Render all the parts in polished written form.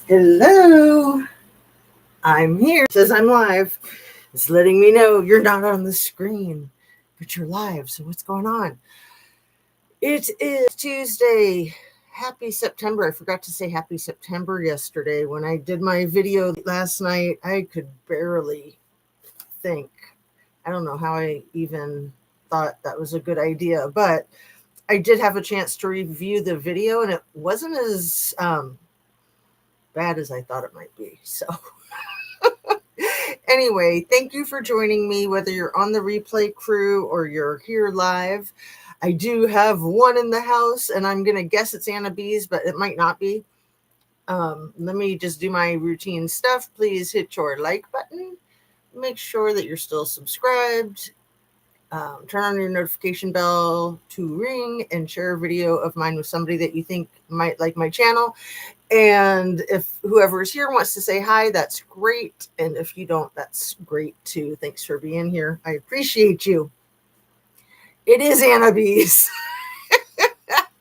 Hello, I'm here. It says I'm live. It's letting me know you're not on the screen, but you're live. So what's going on? It is Tuesday. Happy September. I forgot to say happy September yesterday. When I did my video last night, I could barely think. I don't know how I even thought that was a good idea, but I did have a chance to review the video and it wasn't as bad as I thought it might be. So anyway, thank you for joining me, whether you're on the replay crew or you're here live. I do have one in the house, and I'm going to guess it's Anna B's, but it might not be. Let me just do my routine stuff. Please hit your like button. Make sure that you're still subscribed. Turn on your notification bell to ring and share a video of mine with somebody that you think might like my channel. And if whoever is here wants to say hi, that's great. And if you don't, that's great too. Thanks for being here. I appreciate you. It is Anna B's.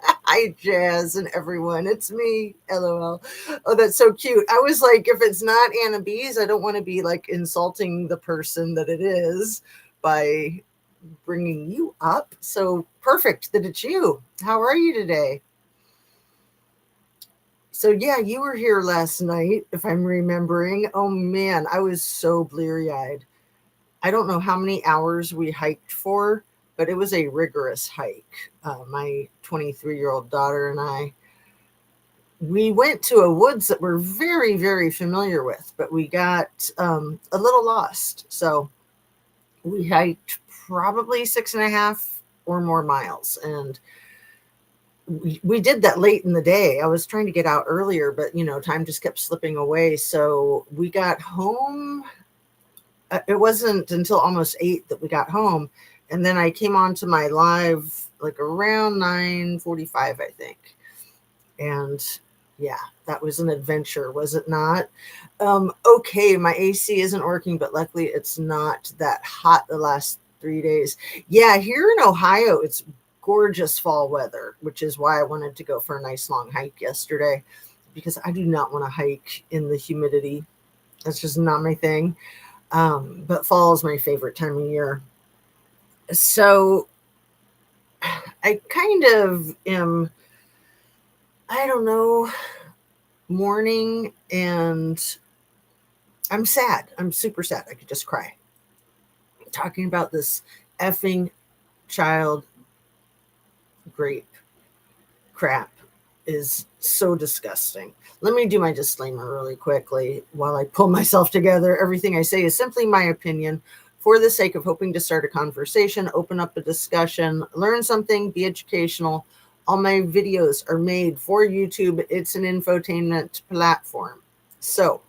Hi, Jazz and everyone. It's me. LOL. Oh, that's so cute. I was like, if it's not Anna B's, I don't want to be like insulting the person that it is by bringing you up. So perfect that it's you. How are you today? So yeah, you were here last night, if I'm remembering. Oh man, I was so bleary-eyed. I don't know how many hours we hiked for, but it was a rigorous hike. My 23-year-old daughter and we went to a woods that we're very, very familiar with, but we got a little lost. So we hiked probably 6.5 or more miles. And we did that late in the day. I was trying to get out earlier, but time just kept slipping away. So we got home. It wasn't until almost 8 that we got home. And then I came on to my live like around 9:45, I think. And yeah, that was an adventure, was it not? Okay, my AC isn't working, but luckily it's not that hot the last 3 days. Yeah, here in Ohio, it's gorgeous fall weather, which is why I wanted to go for a nice long hike yesterday, because I do not want to hike in the humidity. That's just not my thing. But fall is my favorite time of year. So I kind of am, I don't know, mourning, and I'm sad. I'm super sad. I could just cry. Talking about this effing child grape crap is so disgusting. Let me do my disclaimer really quickly while I pull myself together. Everything I say is simply my opinion for the sake of hoping to start a conversation, open up a discussion, learn something, be educational. All my videos are made for YouTube. It's an infotainment platform. So,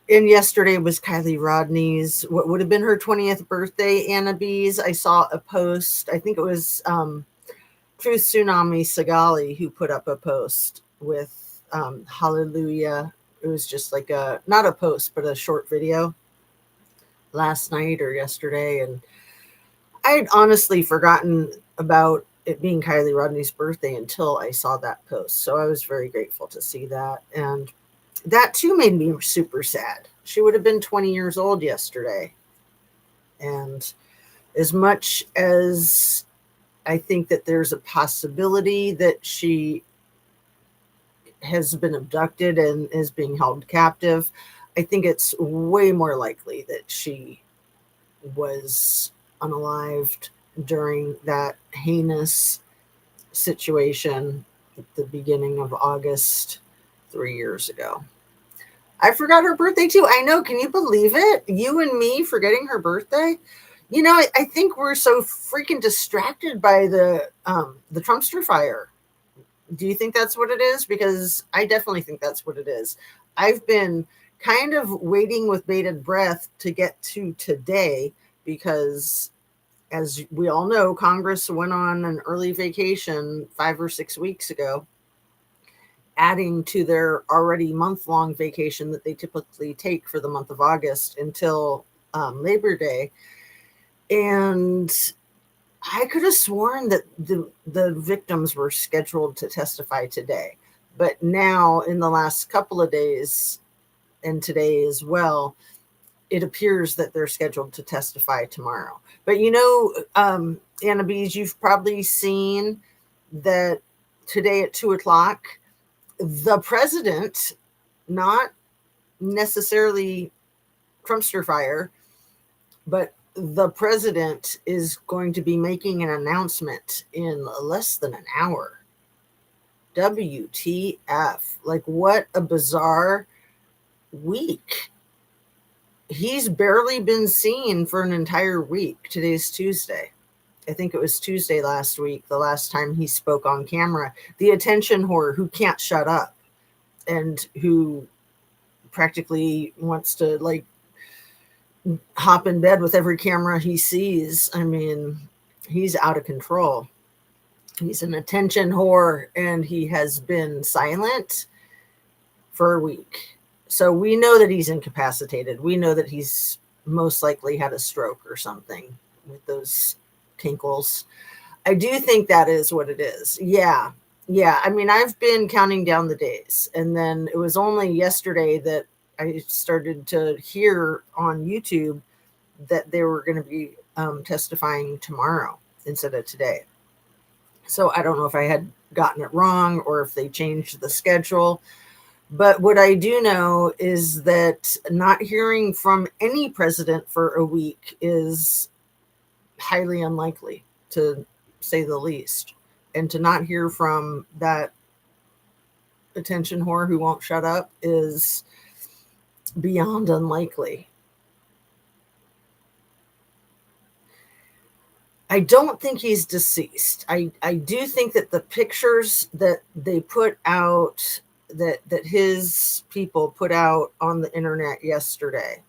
and yesterday was Kylie Rodney's, what would have been her 20th birthday, Anna B's. I saw a post. I think it was Truth Tsunami Sagali who put up a post with Hallelujah. It was just like not a post, but a short video last night or yesterday. And I had honestly forgotten about it being Kylie Rodney's birthday until I saw that post. So I was very grateful to see that. And that too made me super sad. She would have been 20 years old yesterday. And as much as I think that there's a possibility that she has been abducted and is being held captive, I think it's way more likely that she was unalived during that heinous situation at the beginning of August 3 years ago. I forgot her birthday too. I know. Can you believe it? You and me forgetting her birthday? I think we're so freaking distracted by the Trumpster fire. Do you think that's what it is? Because I definitely think that's what it is. I've been kind of waiting with bated breath to get to today because, as we all know, Congress went on an early vacation 5 or 6 weeks ago, adding to their already month-long vacation that they typically take for the month of August until Labor Day. And I could have sworn that the victims were scheduled to testify today. But now, in the last couple of days, and today as well, it appears that they're scheduled to testify tomorrow. But Anna Bees, you've probably seen that today at 2 o'clock, the president, not necessarily Trumpster fire, but the president is going to be making an announcement in less than an hour. WTF. Like, what a bizarre week. He's barely been seen for an entire week. Today's Tuesday. I think it was Tuesday last week, the last time he spoke on camera. The attention whore who can't shut up and who practically wants to like hop in bed with every camera he sees. I mean, he's out of control. He's an attention whore, and he has been silent for a week. So we know that he's incapacitated. We know that he's most likely had a stroke or something with those kinkles. I do think that is what it is. Yeah. Yeah. I mean, I've been counting down the days, and then it was only yesterday that I started to hear on YouTube that they were going to be testifying tomorrow instead of today. So I don't know if I had gotten it wrong or if they changed the schedule. But what I do know is that not hearing from any president for a week is highly unlikely, to say the least. And to not hear from that attention whore who won't shut up is beyond unlikely. I don't think he's deceased. I do think that the pictures that they put out, that his people put out on the internet yesterday,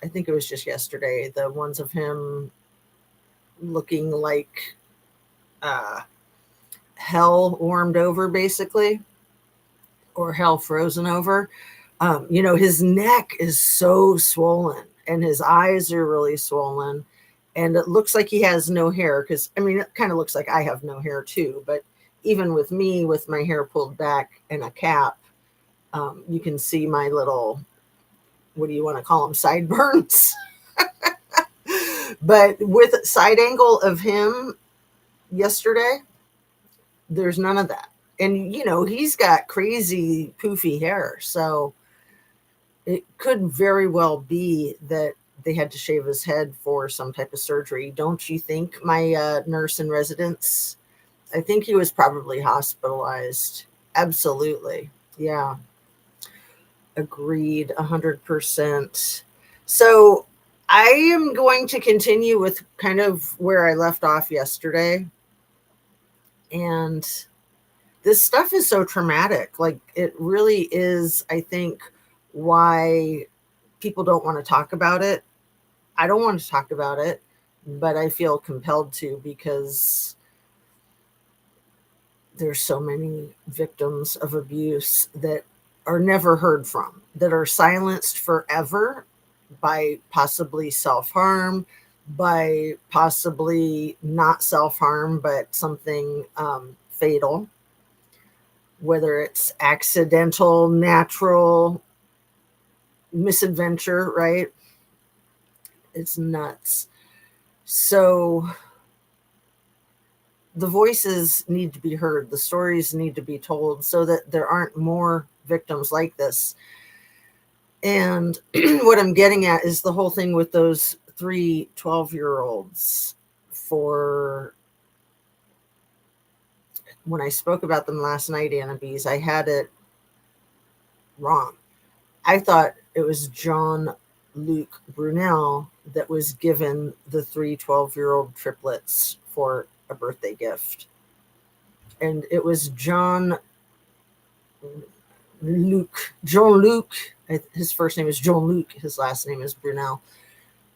I think it was just yesterday, the ones of him looking like hell warmed over, basically, or hell frozen over. His neck is so swollen and his eyes are really swollen, and it looks like he has no hair, because I mean, it kind of looks like I have no hair too, but even with me with my hair pulled back and a cap, you can see my little, what do you want to call them, sideburns. But with side angle of him yesterday, there's none of that. And he's got crazy poofy hair, so it could very well be that they had to shave his head for some type of surgery. Don't you think, my nurse in residence? I think he was probably hospitalized. Absolutely. Yeah. Agreed. 100%. So I am going to continue with kind of where I left off yesterday. And this stuff is so traumatic. Like, it really is, I think, why people don't want to talk about it. I don't want to talk about it, but I feel compelled to, because there's so many victims of abuse that are never heard from, that are silenced forever by possibly self-harm, by possibly not self-harm, but something fatal, whether it's accidental, natural, misadventure, right? It's nuts. So the voices need to be heard. The stories need to be told so that there aren't more victims like this. And what I'm getting at is the whole thing with those 3 12-year-olds. For when I spoke about them last night, Anna Bees, I had it wrong. I thought it was Jean-Luc Brunel that was given the 3 12-year-old triplets for a birthday gift. And it was Jean-Luc, his first name is Jean-Luc, his last name is Brunel.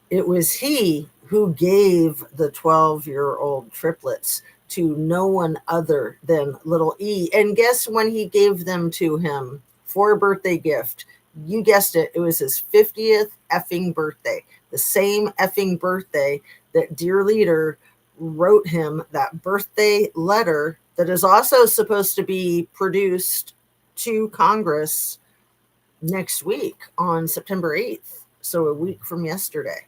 It was he who gave the 12-year-old triplets to no one other than little E. And guess when he gave them to him for a birthday gift? You guessed it. It was his 50th effing birthday. The same effing birthday that dear leader wrote him that birthday letter that is also supposed to be produced to Congress next week on September 8th. So a week from yesterday.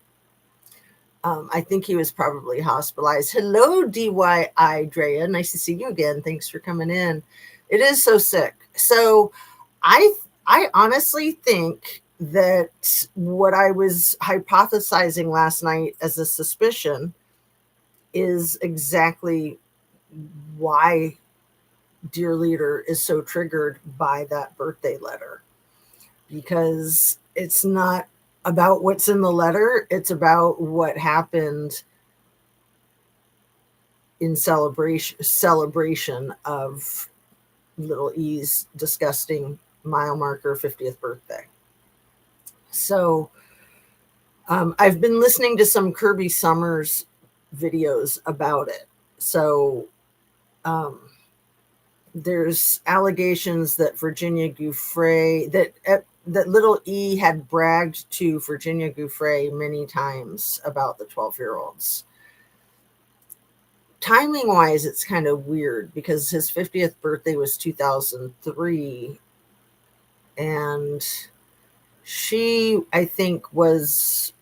I think he was probably hospitalized. Hello, DYI Drea. Nice to see you again. Thanks for coming in. It is so sick. So I honestly think that what I was hypothesizing last night as a suspicion is exactly why Dear Leader is so triggered by that birthday letter, because it's not about what's in the letter, it's about what happened in celebration of little E's disgusting mile marker 50th birthday. So I've been listening to some Kirby Summers videos about it. So there's allegations that Virginia Giuffre, that little E had bragged to Virginia Giuffre many times about the 12-year-olds. Timing wise, it's kind of weird because his 50th birthday was 2003, and she, I think, was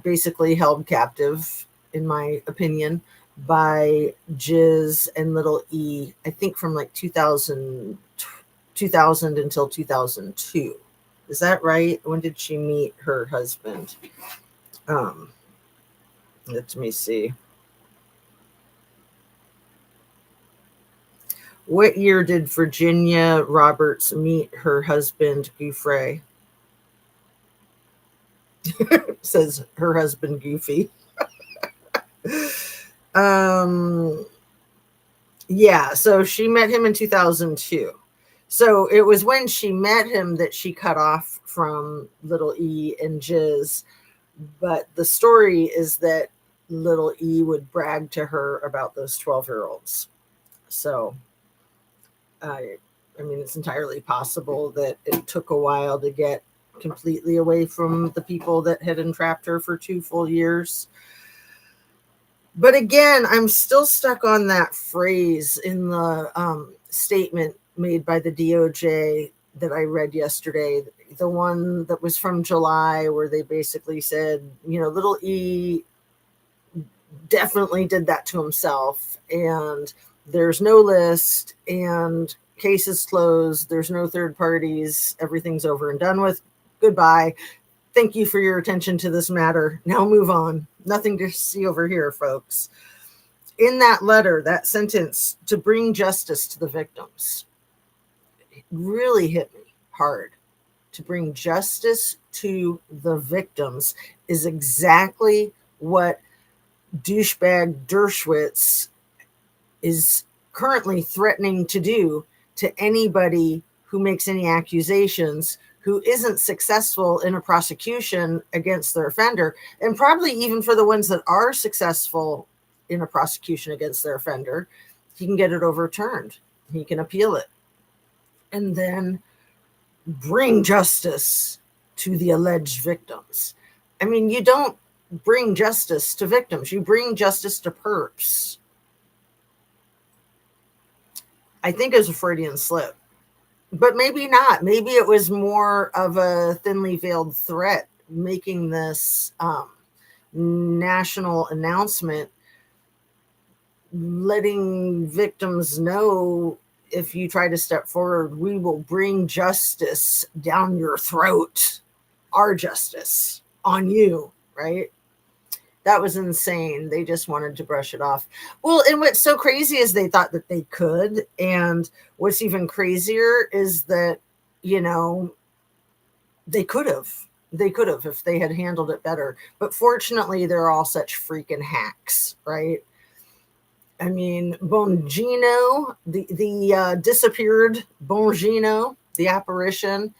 basically held captive, in my opinion, by Jiz and little E, I think from like 2000 until 2002. Is that right? When did she meet her husband? Let me see. What year did Virginia Roberts meet her husband, Giuffre? Says her husband, Goofy. Yeah, so she met him in 2002. So it was when she met him that she cut off from little E and Jiz. But the story is that little E would brag to her about those 12-year-olds. So I mean, it's entirely possible that it took a while to get completely away from the people that had entrapped her for 2 full years. But again, I'm still stuck on that phrase in the statement made by the DOJ that I read yesterday, the one that was from July, where they basically said, little E definitely did that to himself, and there's no list, and case is closed, there's no third parties, everything's over and done with, goodbye, thank you for your attention to this matter, now move on, nothing to see over here, folks. In that letter, that sentence, to bring justice to the victims, really hit me hard. To bring justice to the victims is exactly what douchebag Dershowitz is currently threatening to do to anybody who makes any accusations, who isn't successful in a prosecution against their offender, and probably even for the ones that are successful in a prosecution against their offender, he can get it overturned. He can appeal it. And then bring justice to the alleged victims. I mean, you don't bring justice to victims, you bring justice to perps. I think it was a Freudian slip, but maybe not. Maybe it was more of a thinly veiled threat, making this national announcement, letting victims know, if you try to step forward, we will bring justice down your throat, our justice on you, right? That was insane. They just wanted to brush it off. Well, and what's so crazy is they thought that they could. And what's even crazier is that, they could have. They could have if they had handled it better. But fortunately, they're all such freaking hacks, right? I mean, Bongino, the disappeared Bongino, the apparition,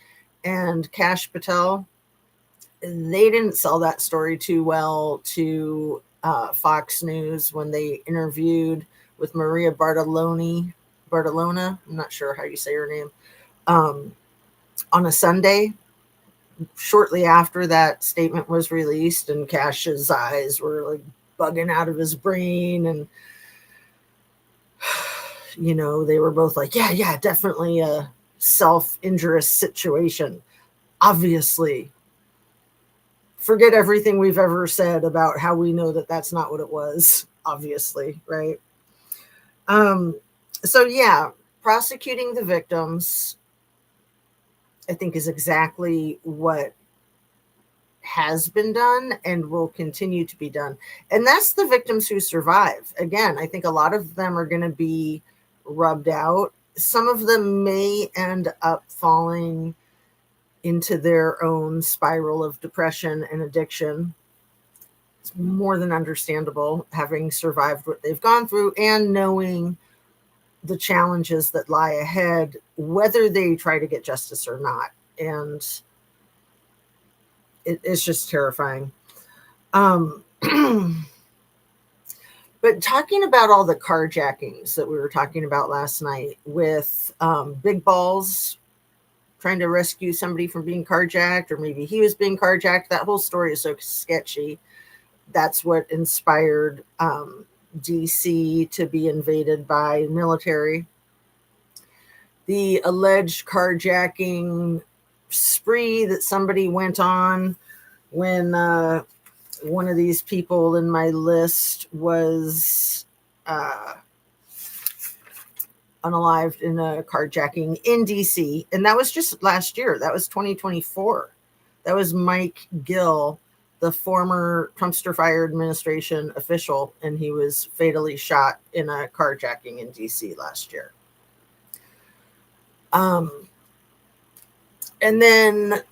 and Cash Patel, they didn't sell that story too well to Fox News when they interviewed with Maria Bartolona, I'm not sure how you say her name, on a Sunday, shortly after that statement was released, and Cash's eyes were like bugging out of his brain. And, they were both like, yeah, definitely a self-injurious situation. Obviously. Forget everything we've ever said about how we know that that's not what it was, obviously, right? So yeah, prosecuting the victims, I think, is exactly what has been done and will continue to be done. And that's the victims who survive. Again, I think a lot of them are going to be rubbed out. Some of them may end up falling into their own spiral of depression and addiction. It's more than understandable, having survived what they've gone through and knowing the challenges that lie ahead, whether they try to get justice or not. And it's just terrifying. But talking about all the carjackings that we were talking about last night with Big Balls trying to rescue somebody from being carjacked, or maybe he was being carjacked, that whole story is so sketchy. That's what inspired DC to be invaded by military. The alleged carjacking spree that somebody went on when one of these people in my list was unalived in a carjacking in DC. And that was just last year. That was 2024. That was Mike Gill, the former Trumpster fire administration official, and he was fatally shot in a carjacking in DC last year. And then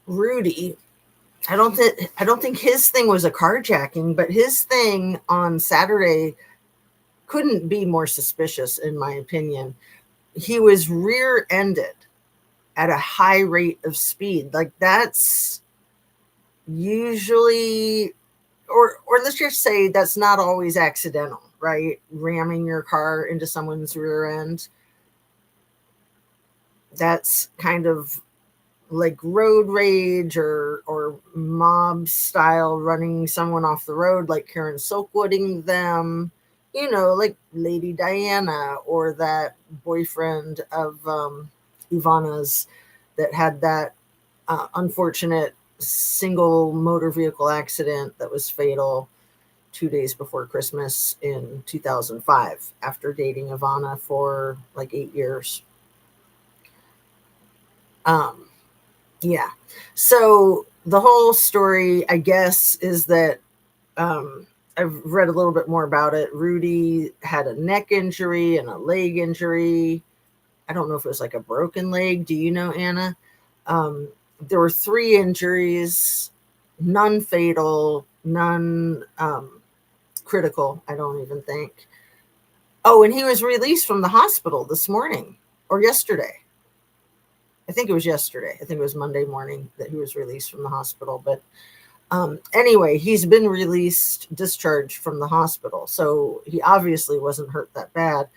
Rudy, I don't think his thing was a carjacking, but his thing on Saturday couldn't be more suspicious, in my opinion. He was rear-ended at a high rate of speed. Like, that's usually, or let's just say that's not always accidental, right? Ramming your car into someone's rear end. That's kind of like road rage or mob style, running someone off the road, like Karen Silkwooding them, like Lady Diana, or that boyfriend of Ivana's that had that unfortunate single motor vehicle accident that was fatal 2 days before Christmas in 2005, after dating Ivana for like 8 years. Yeah. So the whole story, I guess, is that I've read a little bit more about it. Rudy had a neck injury and a leg injury. I don't know if it was like a broken leg. Do you know, Anna? There were 3 injuries, none fatal, none critical, I don't even think. Oh, and he was released from the hospital this morning or yesterday. I think it was yesterday. I think it was Monday morning that he was released from the hospital. But anyway, he's been discharged from the hospital. So he obviously wasn't hurt that bad.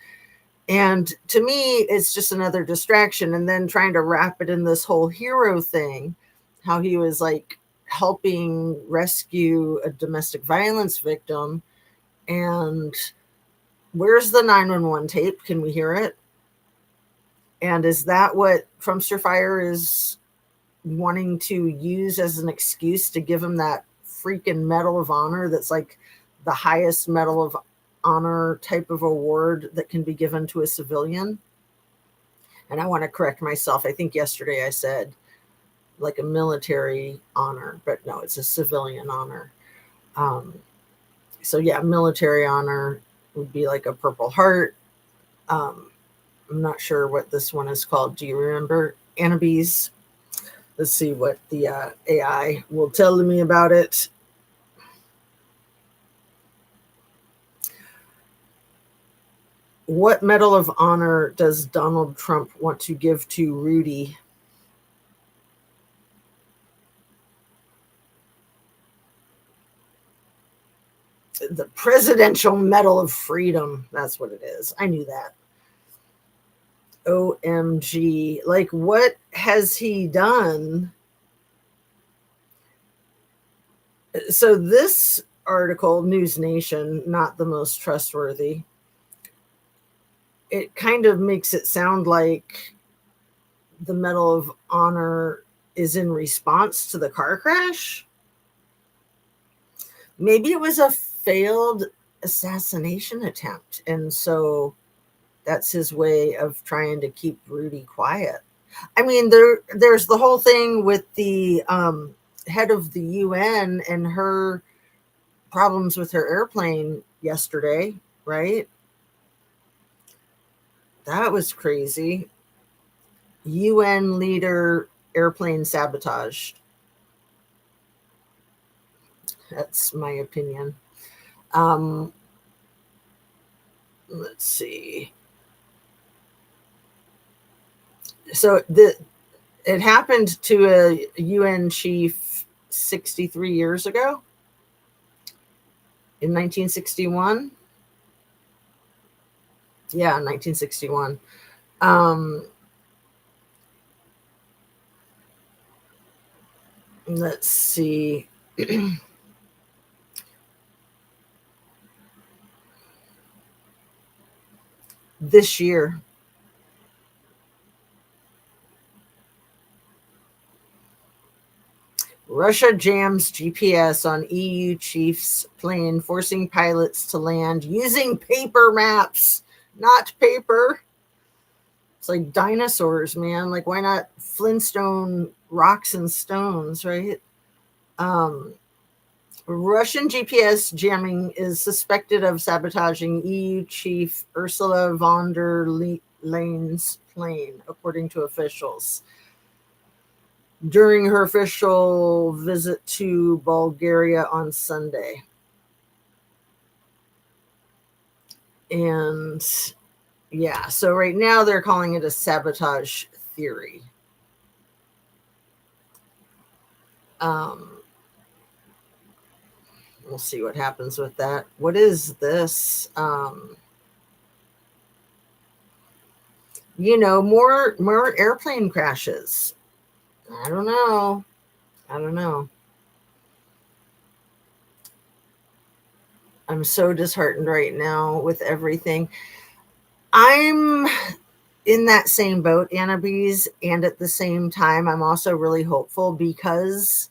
And to me, it's just another distraction. And then trying to wrap it in this whole hero thing, how he was like helping rescue a domestic violence victim. And where's the 911 tape? Can we hear it? And is that what Trumpster Fire is wanting to use as an excuse to give him that freaking Medal of Honor that's like the highest Medal of Honor type of award that can be given to a civilian? And I want to correct myself. I think yesterday I said like a military honor, but no, it's a civilian honor. So yeah, military honor would be like a Purple Heart. I'm not sure what this one is called. Do you remember, Annabise? Let's see what the AI will tell me about it. What Medal of Honor does Donald Trump want to give to Rudy? The Presidential Medal of Freedom. That's what it is. I knew that. OMG. Like, what has he done? So this article, News Nation, not the most trustworthy. It kind of makes it sound like the Medal of Honor is in response to the car crash. Maybe it was a failed assassination attempt, and so that's his way of trying to keep Rudy quiet. I mean, there's the whole thing with the head of the UN and her problems with her airplane yesterday, right? That was crazy. UN leader airplane sabotaged. That's my opinion. Let's see. So it happened to a UN chief 63 years ago in 1961. Yeah, 1961. Let's see. This year. Russia jams GPS on EU chief's plane, forcing pilots to land using paper maps, not paper. It's like dinosaurs, man. Like, why not Flintstone rocks and stones, right? Russian GPS jamming is suspected of sabotaging EU chief Ursula von der Leyen's plane, according to officials, during her official visit to Bulgaria on Sunday. And yeah, so right now they're calling it a sabotage theory. We'll see what happens with that. What is this? More airplane crashes. I don't know. I'm so disheartened right now with everything. I'm in that same boat, Anna Bees, and at the same time, I'm also really hopeful because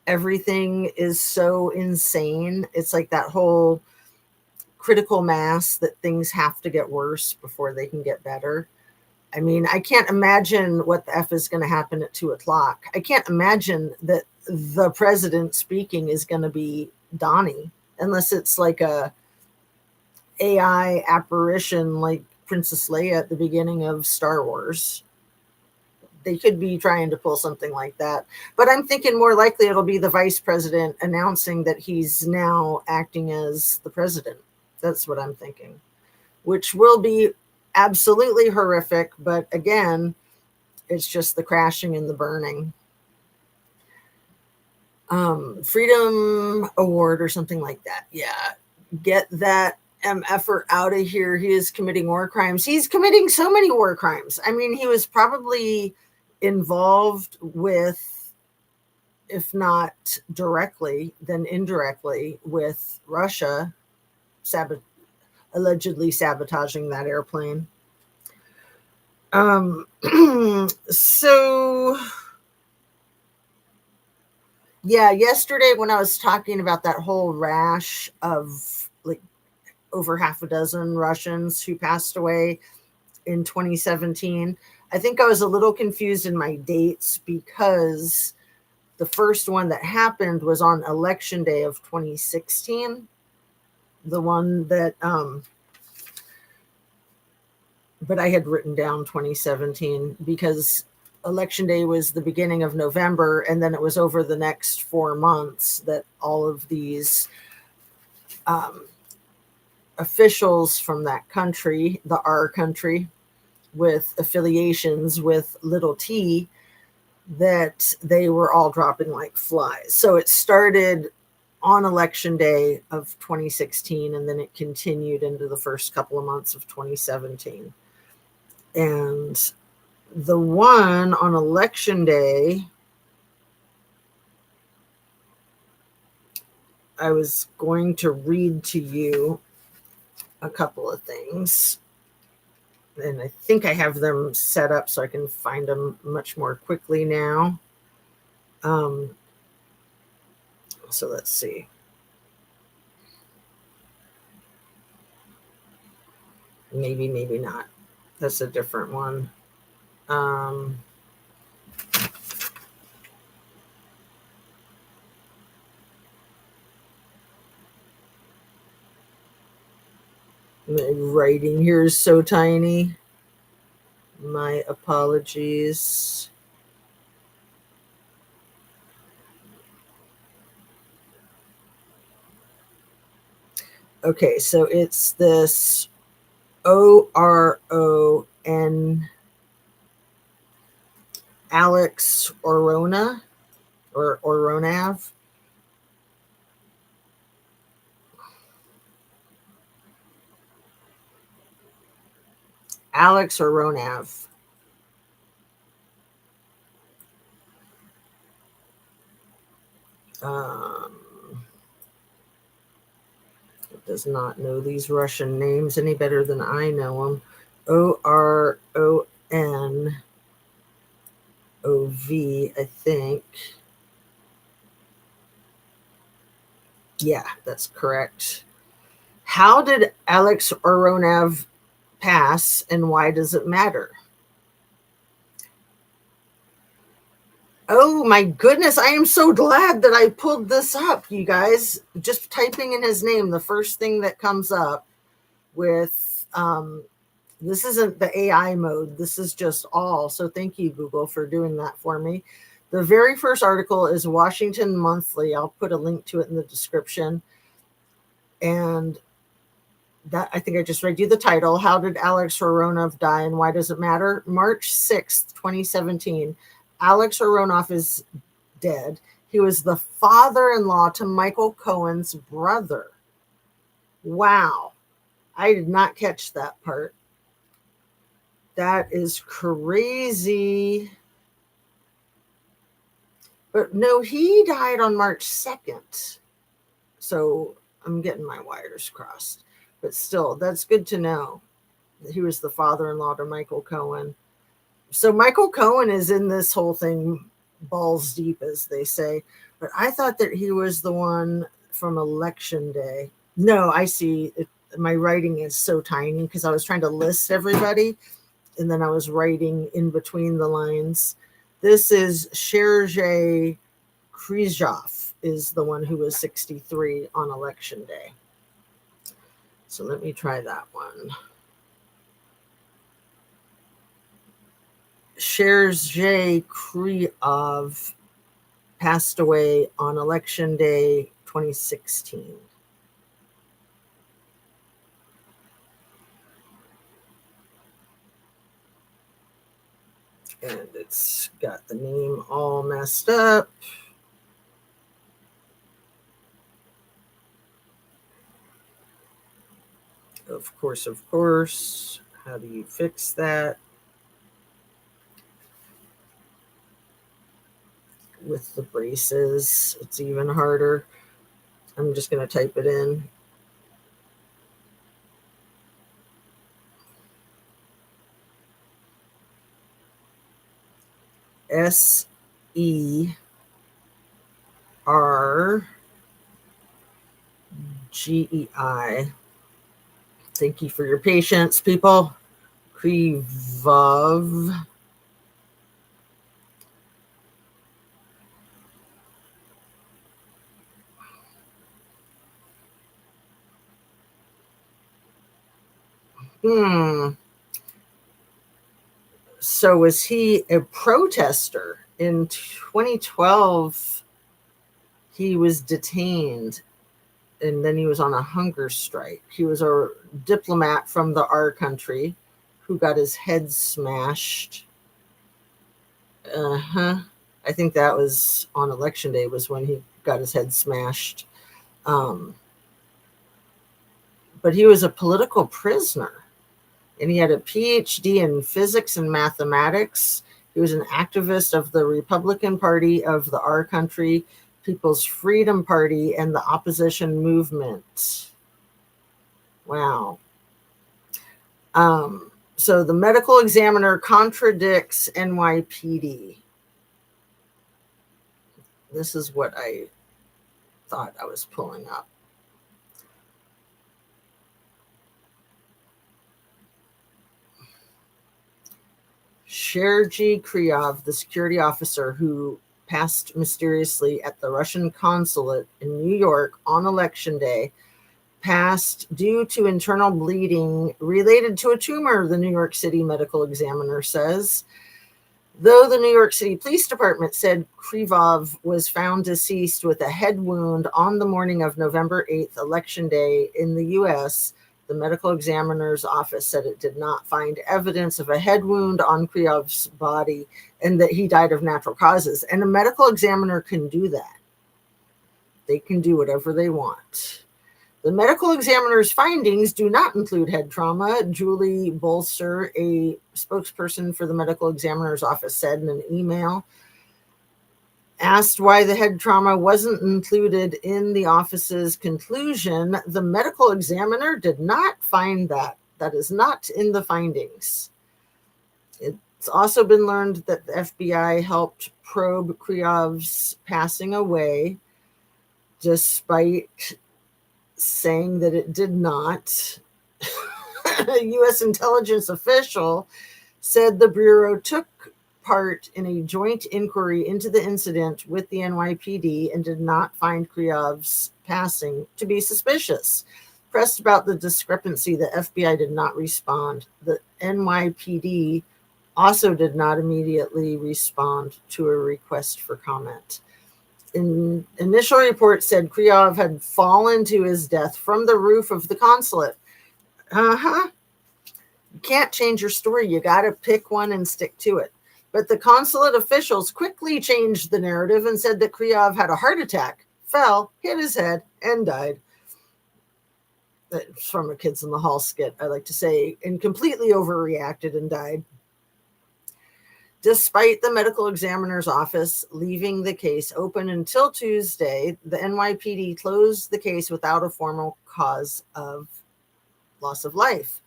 everything is so insane. It's like that whole critical mass that things have to get worse before they can get better. I mean, I can't imagine what the F is going to happen at 2:00. I can't imagine that the president speaking is going to be Donnie, unless it's like a AI apparition like Princess Leia at the beginning of Star Wars. They could be trying to pull something like that. But I'm thinking more likely it'll be the vice president announcing that he's now acting as the president. That's what I'm thinking, which will be absolutely horrific. But again, it's just the crashing and the burning. Freedom Award or something like that. Yeah. Get that MFer out of here. He is committing war crimes. He's committing so many war crimes. I mean, he was probably involved with, if not directly, then indirectly with Russia allegedly sabotaging that airplane. So yeah, yesterday when I was talking about that whole rash of like over half a dozen Russians who passed away in 2017, I think I was a little confused in my dates because the first one that happened was on election day of 2016. The one that, but I had written down 2017 because election day was the beginning of November, and then it was over the next 4 months that all of these officials from that country, the R country, with affiliations with little t, that they were all dropping like flies. So it started on election day of 2016, and then it continued into the first couple of months of 2017. And the one on election day, I was going to read to you a couple of things, and I think I have them set up so I can find them much more quickly now. So let's see. Maybe not. That's a different one. My writing here is so tiny. My apologies. Okay, so it's this ORON Alex Orona or Oronav. Alex Oronav. Does not know these Russian names any better than I know them. ORONOV, I think. Yeah, that's correct. How did Alex Oronav pass, and why does it matter? Oh my goodness, I am so glad that I pulled this up, you guys. Just typing in his name, the first thing that comes up with this isn't the AI mode, this is just all. So thank you, Google, for doing that for me. The very first article is Washington Monthly. I'll put a link to it in the description. And that, I think I just read you the title. How did Alex Aronoff die and why does it matter? March 6th, 2017. Alex Aronoff is dead. He was the father-in-law to Michael Cohen's brother. Wow. I did not catch that part. That is crazy. But no, he died on March 2nd. So I'm getting my wires crossed. But still, that's good to know. He was the father-in-law to Michael Cohen. So Michael Cohen is in this whole thing balls deep, as they say. But I thought that he was the one from Election Day. No, I see. My writing is so tiny because I was trying to list everybody, and then I was writing in between the lines. This is Sergei Khrushchev is the one who was 63 on Election Day. So let me try that one. Sergei Khrushchev passed away on Election Day 2016. And it's got the name all messed up. Of course. How do you fix that? With the braces, it's even harder. I'm just going to type it in. SERGEI. Thank you for your patience, people. Krivov. So was he a protester? In 2012, he was detained, and then he was on a hunger strike. He was a diplomat from the R country who got his head smashed. I think that was on Election Day was when he got his head smashed. But he was a political prisoner, and he had a PhD in physics and mathematics. He was an activist of the Republican Party of the R country, People's Freedom Party and the opposition movement. Wow. So the medical examiner contradicts NYPD. This is what I thought I was pulling up. Sergei Kryov, the security officer who passed mysteriously at the Russian consulate in New York on election day, passed due to internal bleeding related to a tumor, the New York City medical examiner says. Though the New York City Police Department said Kryov was found deceased with a head wound on the morning of November 8th, election day in the U.S., the medical examiner's office said it did not find evidence of a head wound on Kryov's body and that he died of natural causes. And a medical examiner can do that. They can do whatever they want. The medical examiner's findings do not include head trauma. Julie Bolser, a spokesperson for the medical examiner's office, said in an email. Asked why the head trauma wasn't included in the office's conclusion, the medical examiner did not find that. That is not in the findings. It's also been learned that the FBI helped probe Kryov's passing away, despite saying that it did not. A U.S. intelligence official said the Bureau took part in a joint inquiry into the incident with the NYPD and did not find Kryov's passing to be suspicious. Pressed about the discrepancy, the FBI did not respond. The NYPD also did not immediately respond to a request for comment. Initial reports said Kryov had fallen to his death from the roof of the consulate. You can't change your story. You got to pick one and stick to it. But the consulate officials quickly changed the narrative and said that Kryov had a heart attack, fell, hit his head, and died. That's from a Kids in the Hall skit, I like to say, and completely overreacted and died. Despite the medical examiner's office leaving the case open until Tuesday, the NYPD closed the case without a formal cause of loss of life.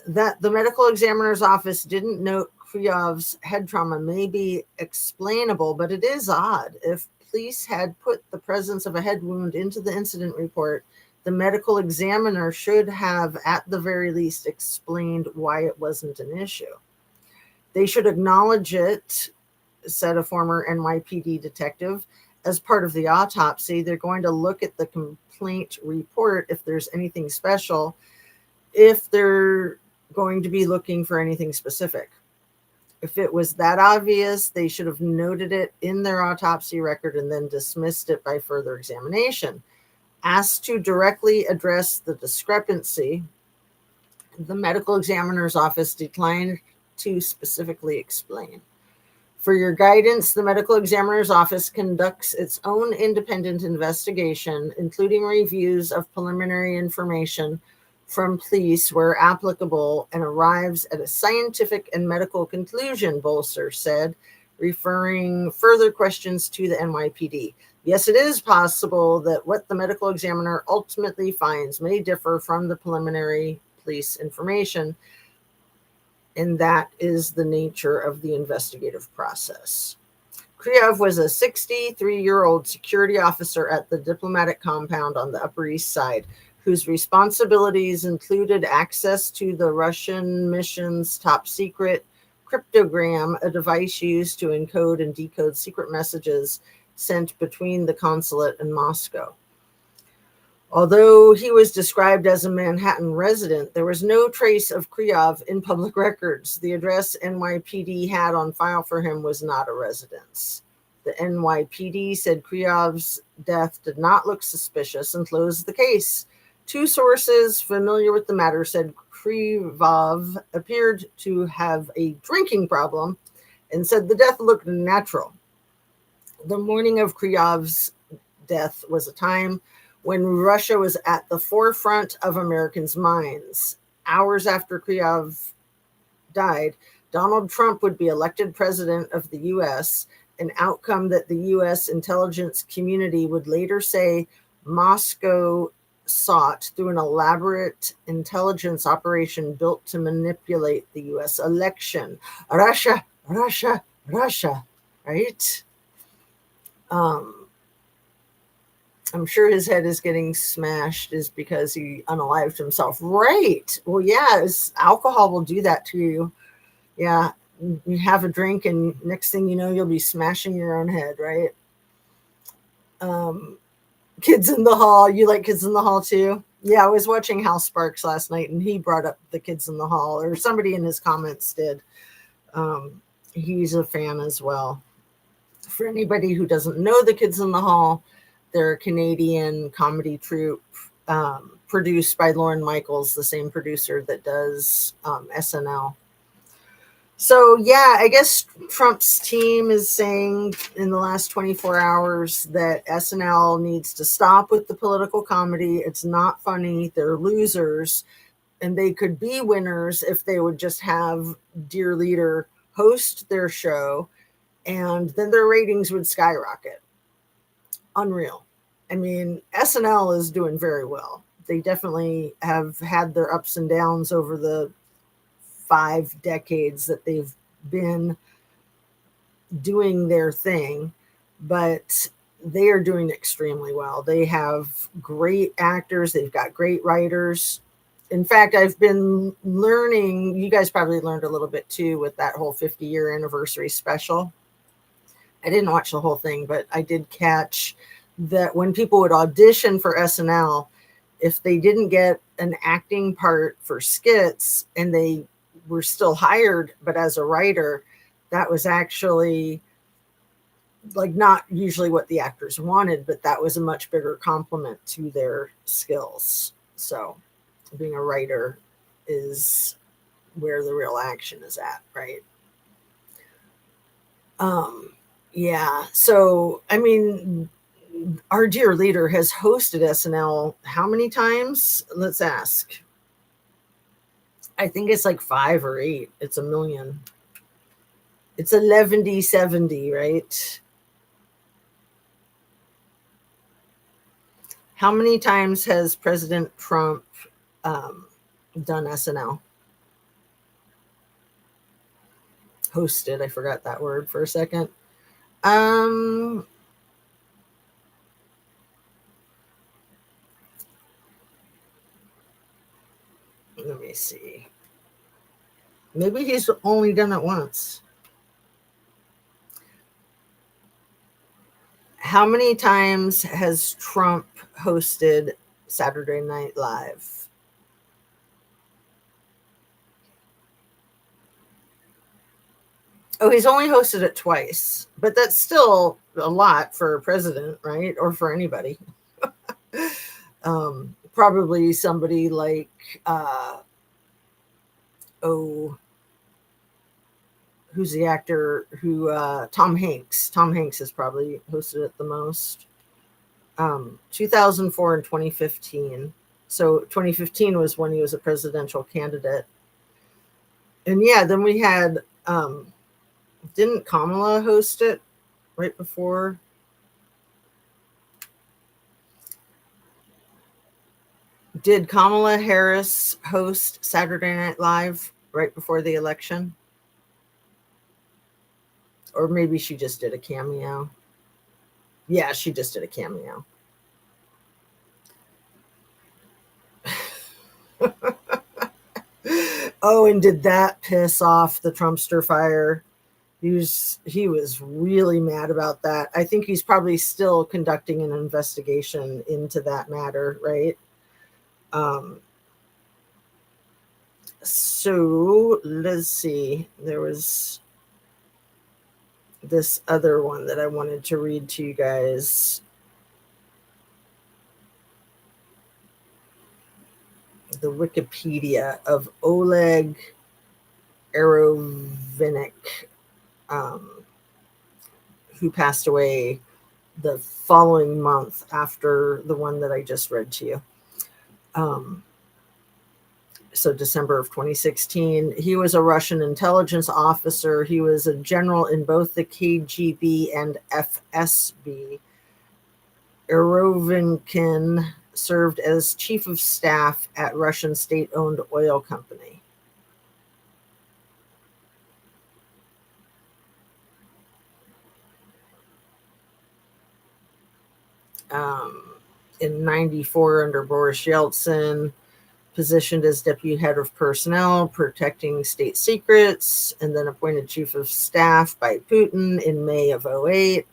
That the medical examiner's office didn't note Kryov's head trauma may be explainable, but it is odd. If police had put the presence of a head wound into the incident report, the medical examiner should have, at the very least, explained why it wasn't an issue. They should acknowledge it, said a former NYPD detective. As part of the autopsy, they're going to look at the complaint report if there's anything special, if they're going to be looking for anything specific. If it was that obvious, they should have noted it in their autopsy record and then dismissed it by further examination. Asked to directly address the discrepancy, the medical examiner's office declined to specifically explain. For your guidance, the medical examiner's office conducts its own independent investigation, including reviews of preliminary information from police where applicable, and arrives at a scientific and medical conclusion, Bolser said, referring further questions to the NYPD. Yes, it is possible that what the medical examiner ultimately finds may differ from the preliminary police information, and that is the nature of the investigative process. Kryov was a 63-year-old security officer at the diplomatic compound on the Upper East Side, whose responsibilities included access to the Russian mission's top secret cryptogram, a device used to encode and decode secret messages sent between the consulate and Moscow. Although he was described as a Manhattan resident, there was no trace of Kryov in public records. The address NYPD had on file for him was not a residence. The NYPD said Kryov's death did not look suspicious and closed the case. Two sources familiar with the matter said Kryov appeared to have a drinking problem and said the death looked natural. The morning of Kryov's death was a time when Russia was at the forefront of Americans' minds. Hours after Kryov died, Donald Trump would be elected president of the U.S., an outcome that the U.S. intelligence community would later say Moscow sought through an elaborate intelligence operation built to manipulate the U.S. election. Russia, Russia, Russia, right? I'm sure his head is getting smashed is because he unalived himself. Right. Well, yeah, alcohol will do that to you. Yeah. You have a drink, and next thing you know, you'll be smashing your own head, right? Kids in the Hall. You like Kids in the Hall too? Yeah, I was watching Hal Sparks last night, and he brought up the Kids in the Hall, or somebody in his comments did. He's a fan as well. For anybody who doesn't know the Kids in the Hall, they're a Canadian comedy troupe produced by Lorne Michaels, the same producer that does SNL. So, yeah, I guess Trump's team is saying in the last 24 hours that SNL needs to stop with the political comedy. It's not funny. They're losers. And they could be winners if they would just have Dear Leader host their show, and then their ratings would skyrocket. Unreal. I mean, SNL is doing very well. They definitely have had their ups and downs over the 5 decades that they've been doing their thing, but they are doing extremely well. They have great actors. They've got great writers. In fact, I've been learning, you guys probably learned a little bit too with that whole 50-year anniversary special. I didn't watch the whole thing, but I did catch that when people would audition for SNL, if they didn't get an acting part for skits and they were still hired, but as a writer, that was actually like not usually what the actors wanted, but that was a much bigger compliment to their skills. So being a writer is where the real action is at, right? Yeah. So, I mean, our dear leader has hosted SNL how many times? Let's ask. I think it's like 5 or 8. It's a million. It's 11D70, right? How many times has President Trump done SNL? Hosted. I forgot that word for a second. Let me see. Maybe he's only done it once. How many times has Trump hosted Saturday Night Live? Oh, he's only hosted it twice, but that's still a lot for a president, right? Or for anybody. Probably somebody like, who's the actor who, Tom Hanks. Tom Hanks has probably hosted it the most. 2004 and 2015. So 2015 was when he was a presidential candidate. And yeah, then we had, didn't Kamala host it right before? Did Kamala Harris host Saturday Night Live right before the election? Or maybe she just did a cameo. Yeah, she just did a cameo. Oh, and did that piss off the Trumpster fire? He was really mad about that. I think he's probably still conducting an investigation into that matter, right? So let's see. There was this other one that I wanted to read to you guys. The Wikipedia of Oleg Arovinik, who passed away the following month after the one that I just read to you. So December of 2016. He was a Russian intelligence officer. He was a general in both the KGB and FSB. Erovinkin served as chief of staff at Russian state-owned oil company. Um, in 94 under Boris Yeltsin, positioned as deputy head of personnel, protecting state secrets, and then appointed chief of staff by Putin in May of 08.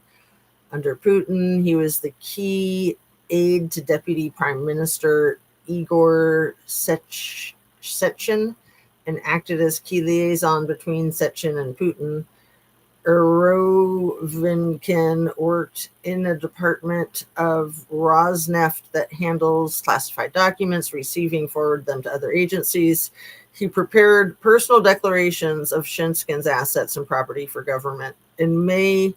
Under Putin, he was the key aide to Deputy Prime Minister Igor Sechin and acted as key liaison between Sechin and Putin. Erovinkin worked in a department of Rosneft that handles classified documents, receiving forward them to other agencies. He prepared personal declarations of Shinskin's assets and property for government. In May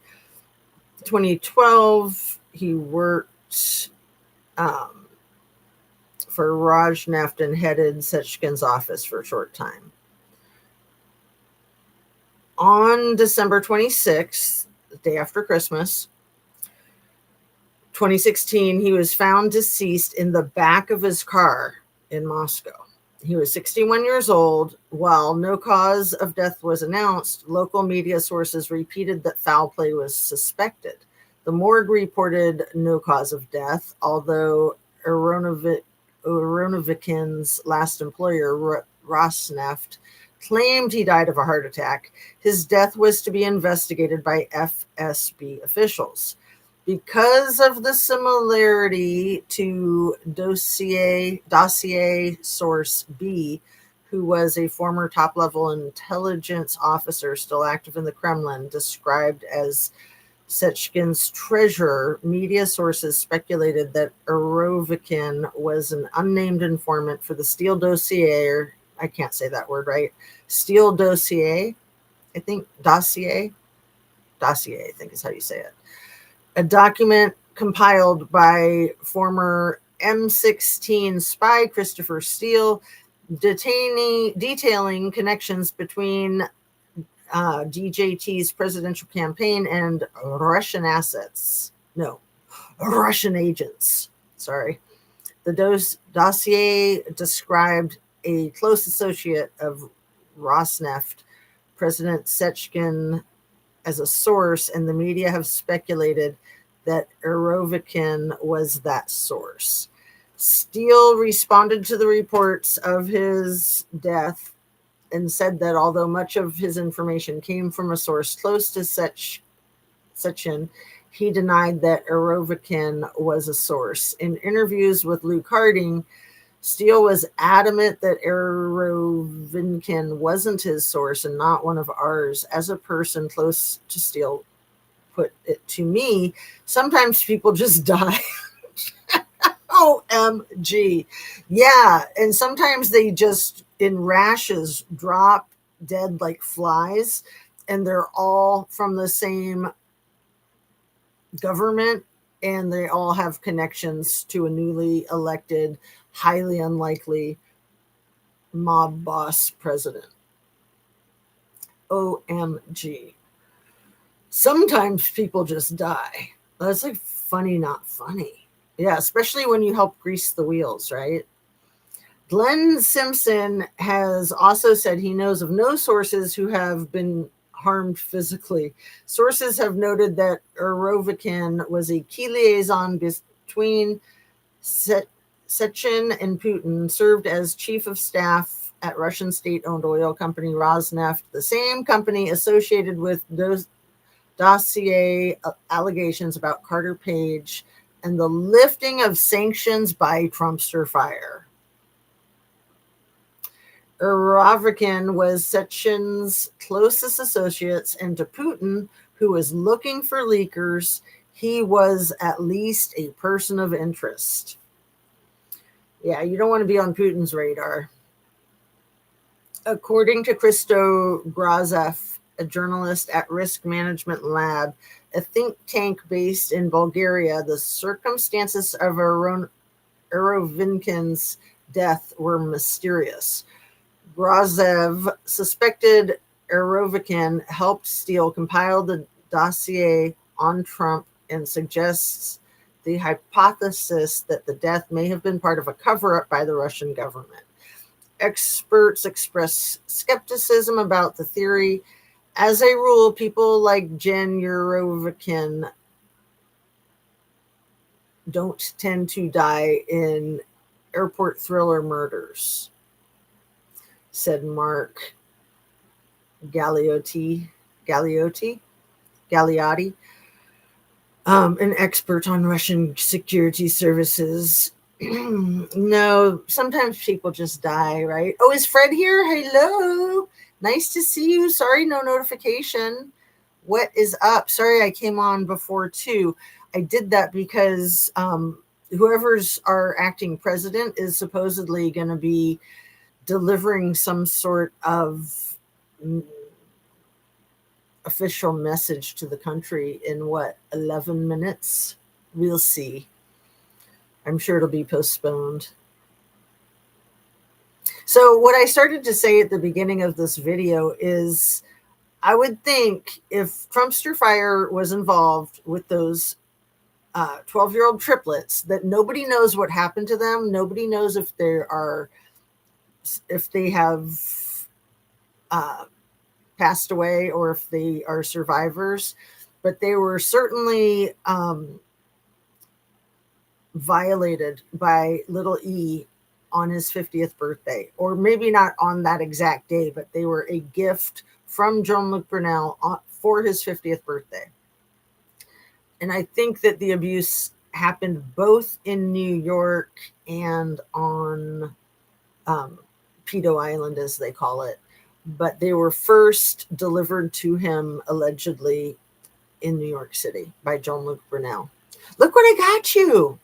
2012, he worked for Rosneft and headed Sechin's office for a short time. On December 26th, the day after Christmas, 2016, he was found deceased in the back of his car in Moscow. He was 61 years old. While no cause of death was announced, local media sources repeated that foul play was suspected. The morgue reported no cause of death, although Eronovikin's last employer, Rosneft, claimed he died of a heart attack. His death was to be investigated by FSB officials. Because of the similarity to dossier source B, who was a former top-level intelligence officer still active in the Kremlin, described as Sechin's treasurer, media sources speculated that Erovikin was an unnamed informant for the Steele dossier. I can't say that word right. Steele dossier, I think. Dossier, I think is how you say it. A document compiled by former M16 spy Christopher Steele, detailing connections between DJT's presidential campaign and Russian assets. No, Russian agents. Sorry. The dossier described a close associate of Rosneft, President Sechin, as a source, and the media have speculated that Erovikin was that source. Steele responded to the reports of his death and said that although much of his information came from a source close to Sechin, he denied that Erovikin was a source. In interviews with Luke Harding, Steele was adamant that Erovinkin wasn't his source and not one of ours. As a person close to Steele put it to me, sometimes people just die. OMG. Yeah, and sometimes they just in rashes drop dead like flies, and they're all from the same government, and they all have connections to a newly elected, highly unlikely mob boss president. OMG. Sometimes people just die. That's like funny, not funny. Yeah, especially when you help grease the wheels, right? Glenn Simpson has also said he knows of no sources who have been harmed physically. Sources have noted that Erovikin was a key liaison between Sechin and Putin, served as chief of staff at Russian state-owned oil company Rosneft, the same company associated with those dossier allegations about Carter Page and the lifting of sanctions by Trumpster fire. Erovikin was Sechin's closest associates, and to Putin, who was looking for leakers, he was at least a person of interest. Yeah, you don't want to be on Putin's radar. According to Christo Grazev, a journalist at Risk Management Lab, a think tank based in Bulgaria, the circumstances of Erovinkin's death were mysterious. Grozev suspected Erovikin helped Steele compile the dossier on Trump and suggests the hypothesis that the death may have been part of a cover-up by the Russian government. Experts express skepticism about the theory. As a rule, people like Jen Yurovikin don't tend to die in airport thriller murders, said Mark Galliotti, an expert on Russian security services. No, sometimes people just die, right? Oh, is Fred here? Hello. Nice to see you. Sorry, no notification. What is up? Sorry, I came on before too. I did that because whoever's our acting president is supposedly going to be delivering some sort of official message to the country in 11 minutes? We'll see. I'm sure it'll be postponed. So what I started to say at the beginning of this video is I would think if Trumpster Fire was involved with those 12-year-old triplets, that nobody knows what happened to them. Nobody knows if they have passed away or if they are survivors, but they were certainly violated by little E on his 50th birthday, or maybe not on that exact day, but they were a gift from Jean-Luc Brunel for his 50th birthday. And I think that the abuse happened both in New York and on Pedo Island, as they call it. But they were first delivered to him, allegedly, in New York City by Jean-Luc Brunel. Look what I got you.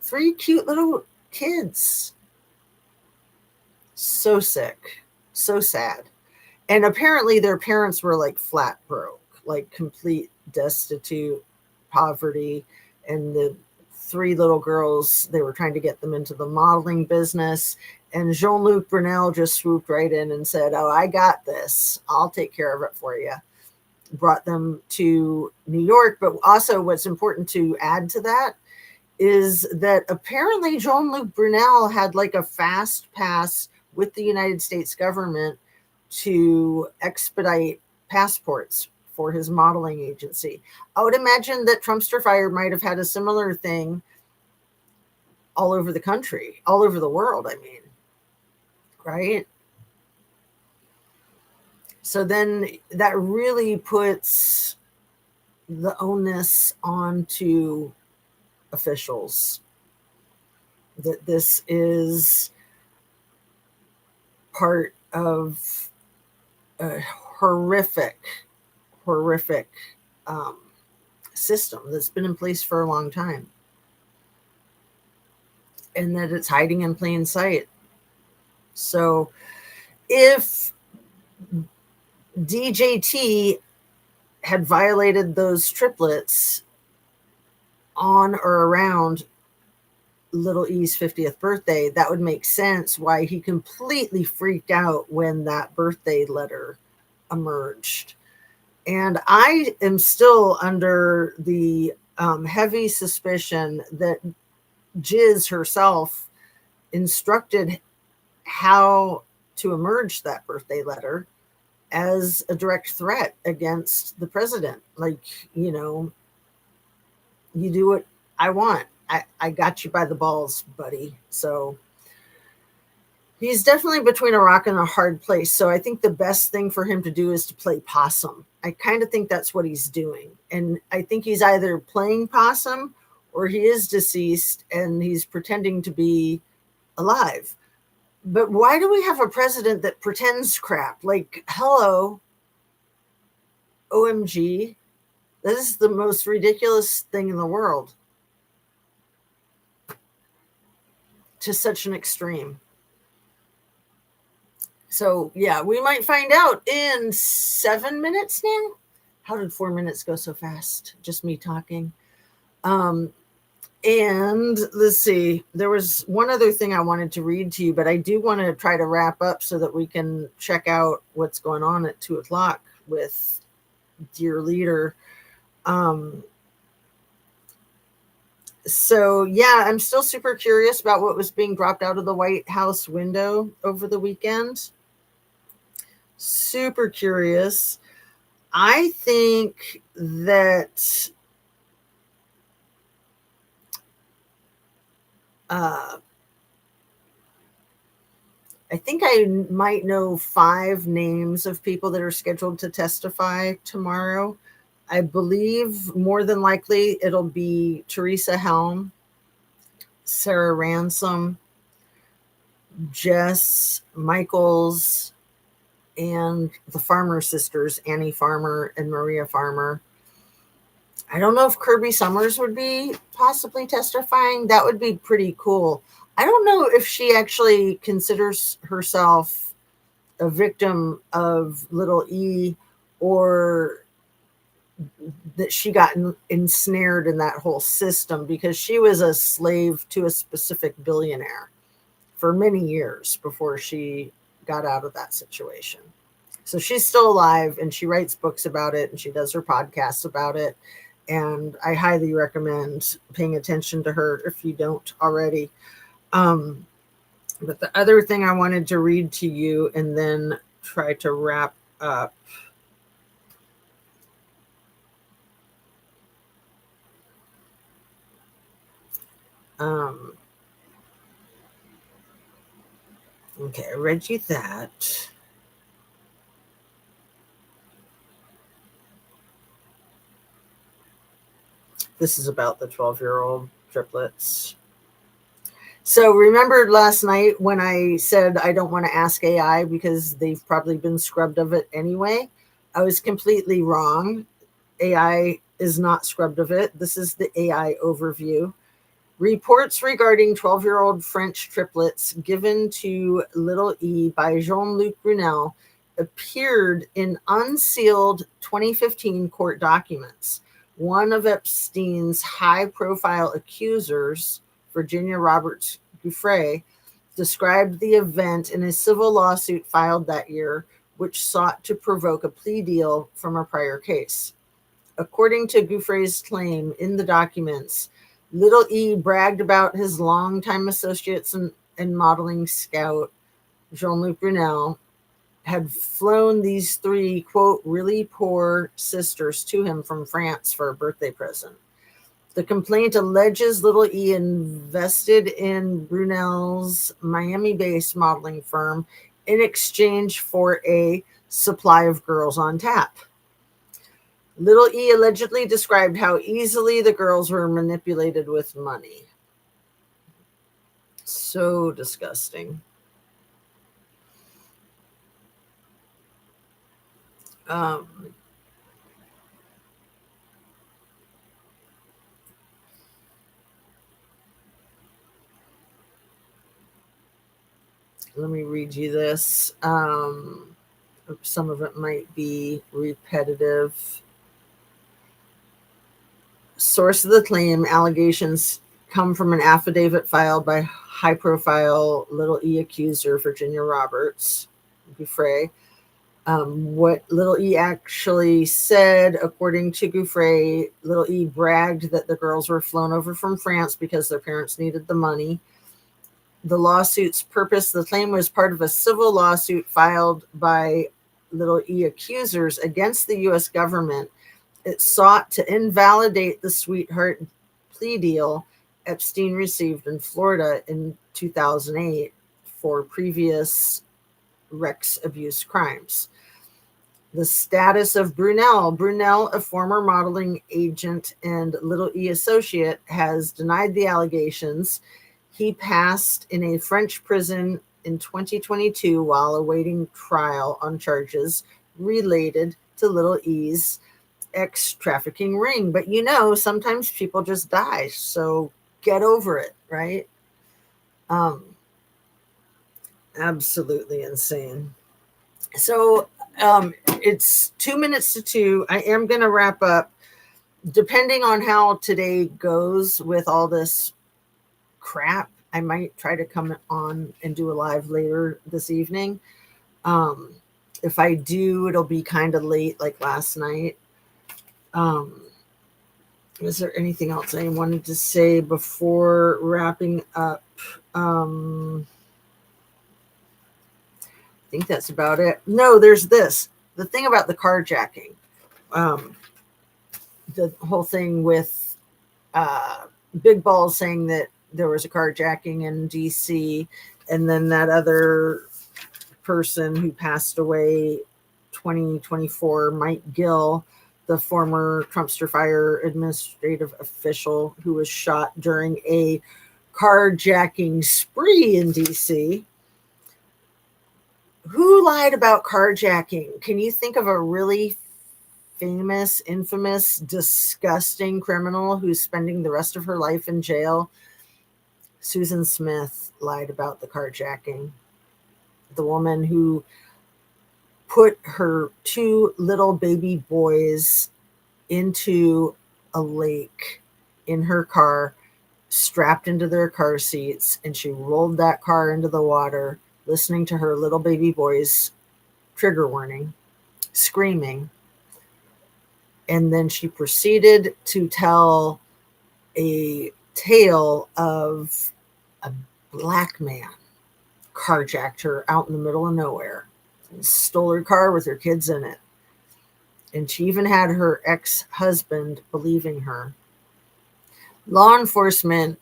3 cute little kids. So sick. So sad. And apparently their parents were like flat broke, like complete destitute, poverty. And the 3 little girls, they were trying to get them into the modeling business. And Jean-Luc Brunel just swooped right in and said, oh, I got this. I'll take care of it for you. Brought them to New York. But also what's important to add to that is that apparently Jean-Luc Brunel had like a fast pass with the United States government to expedite passports for his modeling agency. I would imagine that Trumpster Fire might have had a similar thing all over the country, all over the world, I mean. Right? So then that really puts the onus onto officials that this is part of a horrific system that's been in place for a long time, and that it's hiding in plain sight. So if DJT had violated those triplets on or around little E's 50th birthday, that would make sense why he completely freaked out when that birthday letter emerged. And I am still under the heavy suspicion that Jiz herself instructed how to emerge that birthday letter as a direct threat against the president. Like, you know, you do what I want. I got you by the balls, buddy. So he's definitely between a rock and a hard place. So I think the best thing for him to do is to play possum. I kind of think that's what he's doing. And I think he's either playing possum or he is deceased and he's pretending to be alive. But why do we have a president that pretends crap? Like, hello, OMG. This is the most ridiculous thing in the world. To such an extreme. So, yeah, we might find out in 7 minutes now. How did 4 minutes go so fast? Just me talking. And let's see, there was one other thing I wanted to read to you, but I do want to try to wrap up so that we can check out what's going on at 2 o'clock with Dear Leader. Um, so, yeah, I'm still super curious about what was being dropped out of the White House window over the weekend. Super curious. I think that uh, I think I might know 5 names of people that are scheduled to testify tomorrow. I believe more than likely it'll be Teresa Helm, Sarah Ransom, Jess Michaels, and the Farmer sisters, Annie Farmer and Maria Farmer. I don't know if Kirby Summers would be possibly testifying. That would be pretty cool. I don't know if she actually considers herself a victim of little E, or that she got ensnared in that whole system, because she was a slave to a specific billionaire for many years before she got out of that situation. So she's still alive, and she writes books about it, and she does her podcasts about it. And I highly recommend paying attention to her if you don't already. Um, but the other thing I wanted to read to you and then try to wrap up. Um, okay, I read you that. This is about the 12-year-old triplets. So remember last night when I said I don't want to ask AI because they've probably been scrubbed of it anyway? I was completely wrong. AI is not scrubbed of it. This is the AI overview. Reports regarding 12-year-old French triplets given to little E by Jean-Luc Brunel appeared in unsealed 2015 court documents. One of Epstein's high-profile accusers, Virginia Roberts Giuffre, described the event in a civil lawsuit filed that year, which sought to provoke a plea deal from a prior case. According to Giuffre's claim in the documents, little E bragged about his longtime associates and modeling scout, Jean-Luc Brunel, had flown these 3, quote, really poor sisters to him from France for a birthday present. The complaint alleges little E invested in Brunel's Miami-based modeling firm in exchange for a supply of girls on tap. Little E allegedly described how easily the girls were manipulated with money. So disgusting. Um, Let me read you this. Some of it might be repetitive. Source of the claim: allegations come from an affidavit filed by high-profile little E accuser Virginia Roberts Giuffre. What little E actually said, according to Giuffre, little E bragged that the girls were flown over from France because their parents needed the money. The lawsuit's purpose: the claim was part of a civil lawsuit filed by little E accusers against the U.S. government. It sought to invalidate the sweetheart plea deal Epstein received in Florida in 2008 for previous Rex abuse crimes. The status of Brunel. Brunel, a former modeling agent and little E associate, has denied the allegations. He passed in a French prison in 2022 while awaiting trial on charges related to little E's ex-trafficking ring. But sometimes people just die, so get over it, right? Absolutely insane. So it's 2 minutes to 2. I am going to wrap up, depending on how today goes with all this crap, I might try to come on and do a live later this evening. Um, if I do, it'll be kind of late, like last night. Um, is there anything else I wanted to say before wrapping up? Um, I think that's about it. No, there's this. The thing about the carjacking, um, the whole thing with Big Balls saying that there was a carjacking in DC, and then that other person who passed away 2024, Mike Gill, the former Trumpster Fire administrative official who was shot during a carjacking spree in DC. Who lied about carjacking? Can you think of a really famous, infamous, disgusting criminal who's spending the rest of her life in jail? Susan Smith lied about the carjacking. The woman who put her two little baby boys into a lake in her car, strapped into their car seats, and she rolled that car into the water, listening to her little baby boys, trigger warning, screaming. And then she proceeded to tell a tale of a black man carjacked her out in the middle of nowhere and stole her car with her kids in it. And she even had her ex-husband believing her. Law enforcement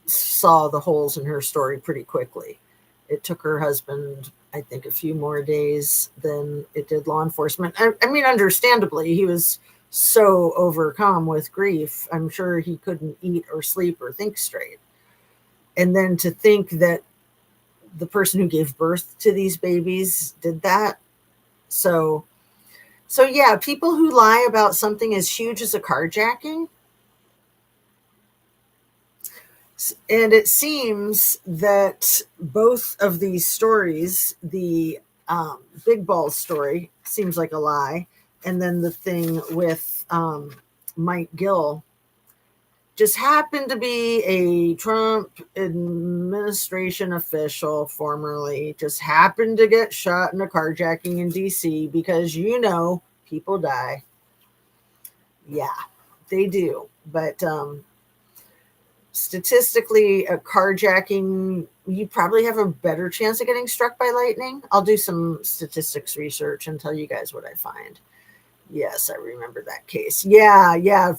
saw the holes in her story pretty quickly. It took her husband, I think, a few more days than it did law enforcement. I mean, understandably, he was so overcome with grief. I'm sure he couldn't eat or sleep or think straight. And then to think that the person who gave birth to these babies did that. So yeah, people who lie about something as huge as a carjacking. And it seems that both of these stories, the Big Balls story seems like a lie, and then the thing with Mike Gill just happened to be a Trump administration official, formerly, just happened to get shot in a carjacking in DC because, people die. Yeah, they do. But statistically, a carjacking, you probably have a better chance of getting struck by lightning. I'll do some statistics research and tell you guys what I find. Yes, I remember that case. Yeah.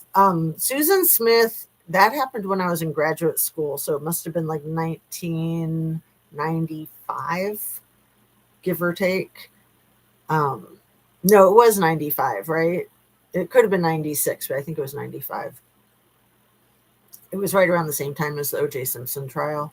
Susan Smith, that happened when I was in graduate school, so it must have been like 1995, give or take. No, it was 95, right? It could have been 96, but I think it was 95. It was right around the same time as the O.J. Simpson trial.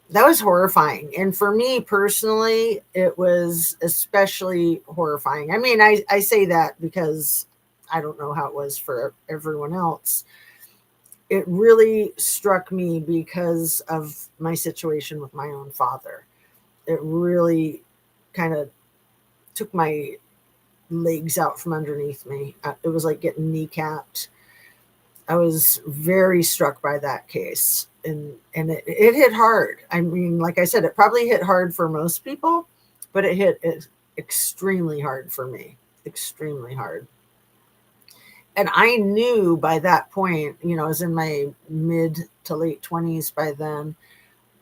That was horrifying. And for me personally, it was especially horrifying. I mean, I say that because I don't know how it was for everyone else. It really struck me because of my situation with my own father. It really kind of took my legs out from underneath me. It was like getting kneecapped. I was very struck by that case, and it hit hard. I mean, like I said, it probably hit hard for most people, but it hit extremely hard for me, extremely hard. And I knew by that point, I was in my mid to late 20s by then.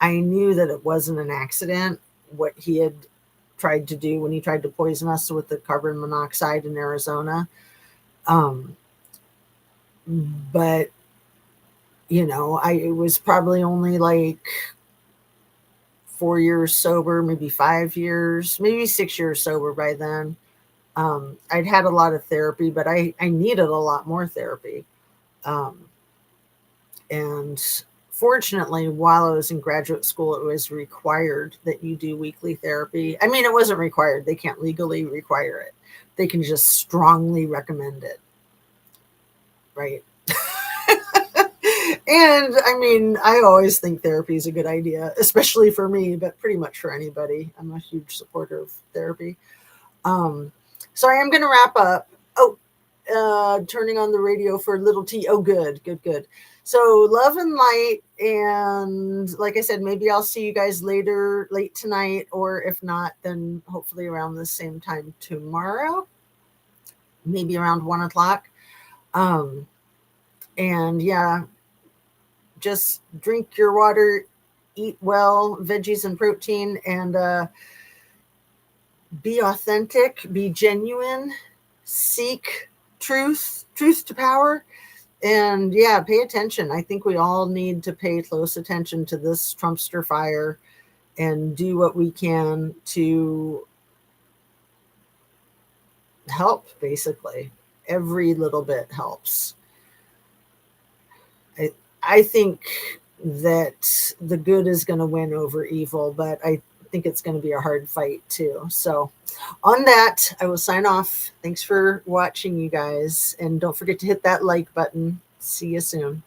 I knew that it wasn't an accident, what he had tried to do when he tried to poison us with the carbon monoxide in Arizona. But I was probably only like 4 years sober, maybe 5 years, maybe 6 years sober by then. I'd had a lot of therapy, but I needed a lot more therapy. And fortunately, while I was in graduate school, it was required that you do weekly therapy. I mean, it wasn't required. They can't legally require it. They can just strongly recommend it. Right. And I mean, I always think therapy is a good idea, especially for me, but pretty much for anybody. I'm a huge supporter of therapy. So I am going to wrap up. Oh, turning on the radio for little T. Oh, good, good, good. So love and light. And like I said, maybe I'll see you guys later, late tonight, or if not, then hopefully around the same time tomorrow, maybe around 1 o'clock. And yeah, just drink your water, eat well, veggies and protein, and be authentic, be genuine, seek truth to power. And yeah, pay attention. I think we all need to pay close attention to this Trumpster fire and do what we can to help, basically. Every little bit helps. I think that the good is going to win over evil, but I think it's going to be a hard fight too. So on that, I will sign off. Thanks for watching, you guys. And don't forget to hit that like button. See you soon.